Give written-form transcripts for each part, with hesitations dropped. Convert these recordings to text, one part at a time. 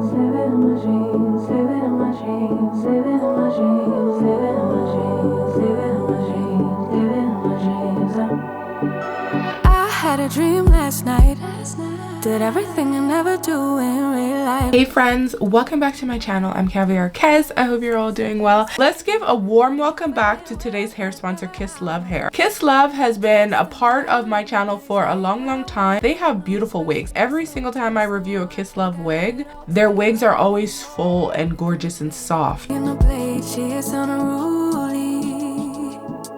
Had a dream last night. Did everything I never do in real life. Hey friends, welcome back to my channel. I'm Kaviarkezzy. I hope you're all doing well. Let's give a warm welcome back to today's hair sponsor, Kisslove Hair. Kisslove has been a part of my channel for a long time. They have beautiful wigs. Every single time I review a Kisslove wig, their wigs are always full and gorgeous and soft.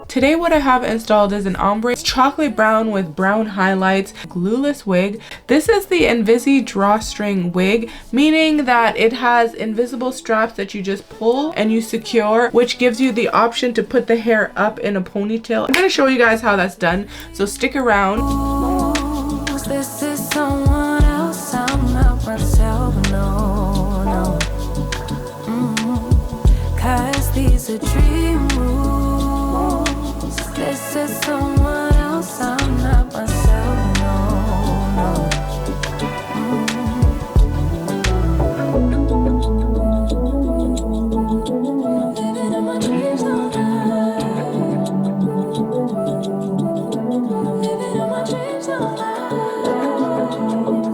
Today what I have installed is an ombre chocolate brown with brown highlights glueless wig. This is the Invisi drawstring wig, meaning that it has invisible straps that you just pull and you secure, which gives you the option to put the hair up in a ponytail. I'm going to show you guys how that's done, so stick around. This is someone else, I'm not myself, no. Cause these are dream rules. This is someone else, I'm not myself, no. Living in my dreams all night. Living in my dreams all night.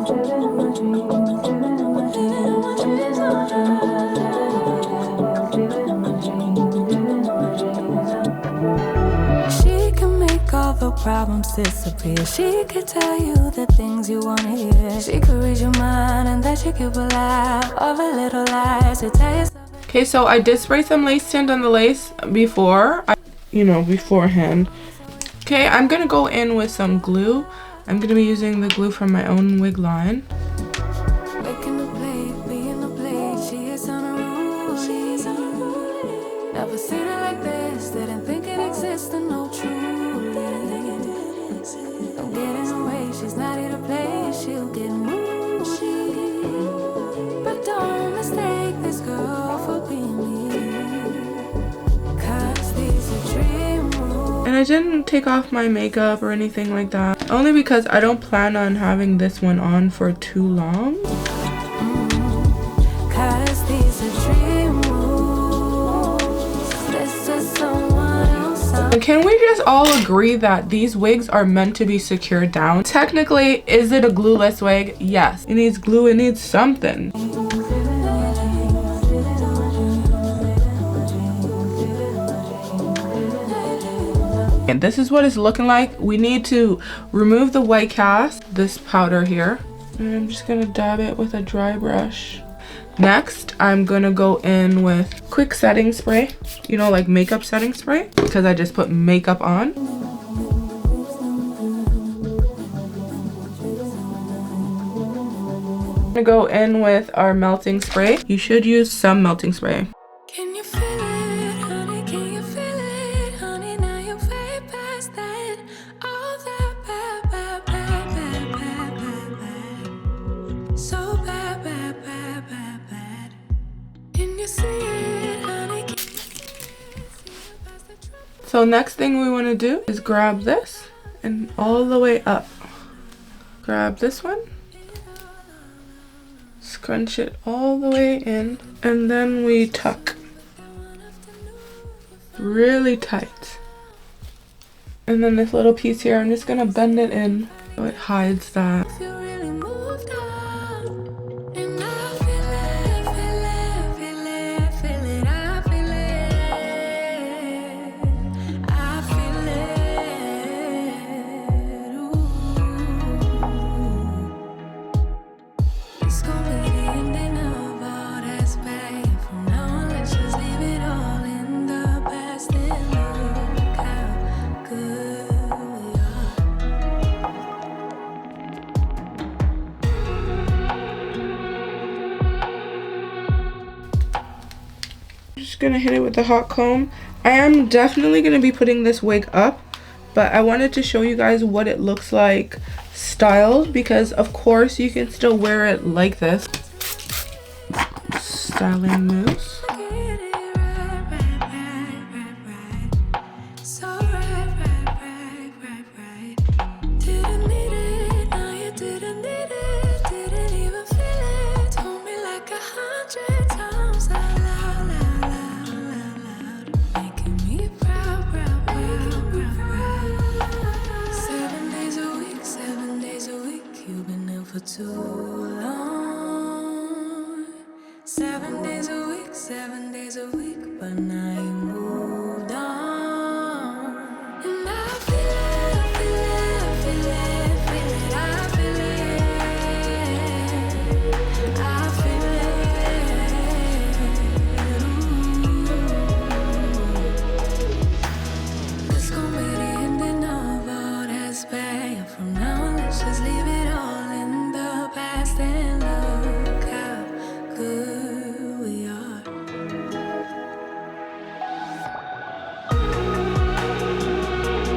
Living in my dreams all night. All the problems disappear. She could tell you the things you want to hear. She could read your mind and that you could laugh of a little lies to tell yourself. Okay, so I did spray some lace tint on the lace beforehand. Okay, I'm gonna go in with some glue. I'm gonna be using the glue from my own wig line. Making the plate, being the plate. She is on a roll. She's on a roll. Never seen her like this. Didn't think it existed. No truth. Don't get in her way, she's not here to play, she'll get moody. But don't mistake this girl for being me. Cause these are dream rules. And I didn't take off my makeup or anything like that, only because I don't plan on having this one on for too long. Cause these are dream rules. This is someone else. Can we just all agree that these wigs are meant to be secured down? Technically, is it a glueless wig? Yes. It needs glue, it needs something. And this is what it's looking like. We need to remove the white cast, this powder here. And I'm just gonna dab it with a dry brush. Next, I'm gonna go in with quick setting spray, you know, like makeup setting spray, because I just put makeup on. I'm gonna go in with our melting spray. You should use some melting spray. Can you feel it, honey? Can you feel it, honey? Now you way past that. All that bad. So bad. Can you see it, honey? So next thing we want to do is grab this and all the way up. Grab this one. Scrunch it all the way in. And then we tuck. Really tight. And then this little piece here, I'm just going to bend it in so it hides that. Just gonna hit it with the hot comb. I am definitely gonna be putting this wig up, but I wanted to show you guys what it looks like styled, because of course you can still wear it like this. Styling moves. too long. 7 days a week, 7 days a week, but now you moved on. And I feel it, I feel it, I feel it, feel it, I feel it, I feel it. This gon' be the ending of all that's bad. From now on, let's just leave it all in the past and look how good we are.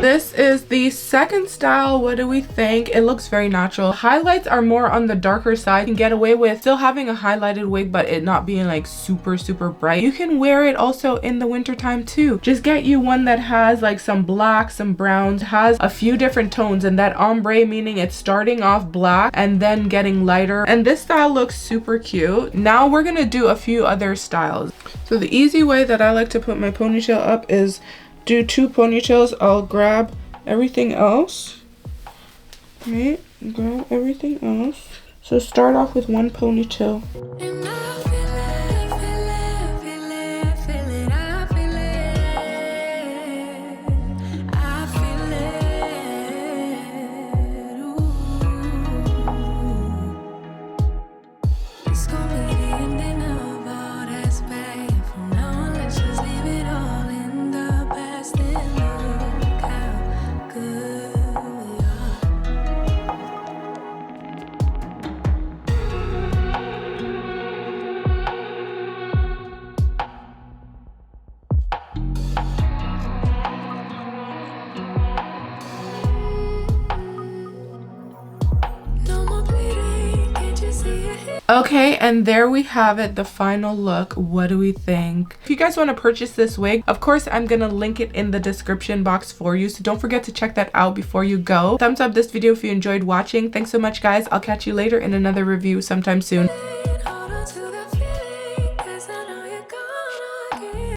This is the second style. What do we think? It looks very natural. Highlights are more on the darker side. You can get away with still having a highlighted wig, but it not being like super bright. You can wear it also in the winter time too. Just get you one that has like some black, some browns, has a few different tones, and that ombre, meaning it's starting off black and then getting lighter. And this style looks super cute. Now we're gonna do a few other styles. So the easy way that I like to put my ponytail up is do 2 ponytails. I'll grab everything else. Right? Grab everything else. So start off with 1 ponytail. And I feel it, feel it, feel it, feel it, I feel it, I feel it, ooh. It's gonna be the ending of all that's bad. From now on, let's just leave it all in the past and look how good we are. No more bleeding, can't you see it? Okay, and there we have it, the final look. What do we think? If you guys want to purchase this wig, of course I'm gonna link it in the description box for you, so don't forget to check that out before you go. Thumbs up this video if you enjoyed watching. Thanks so much, guys. I'll catch you later in another review sometime soon.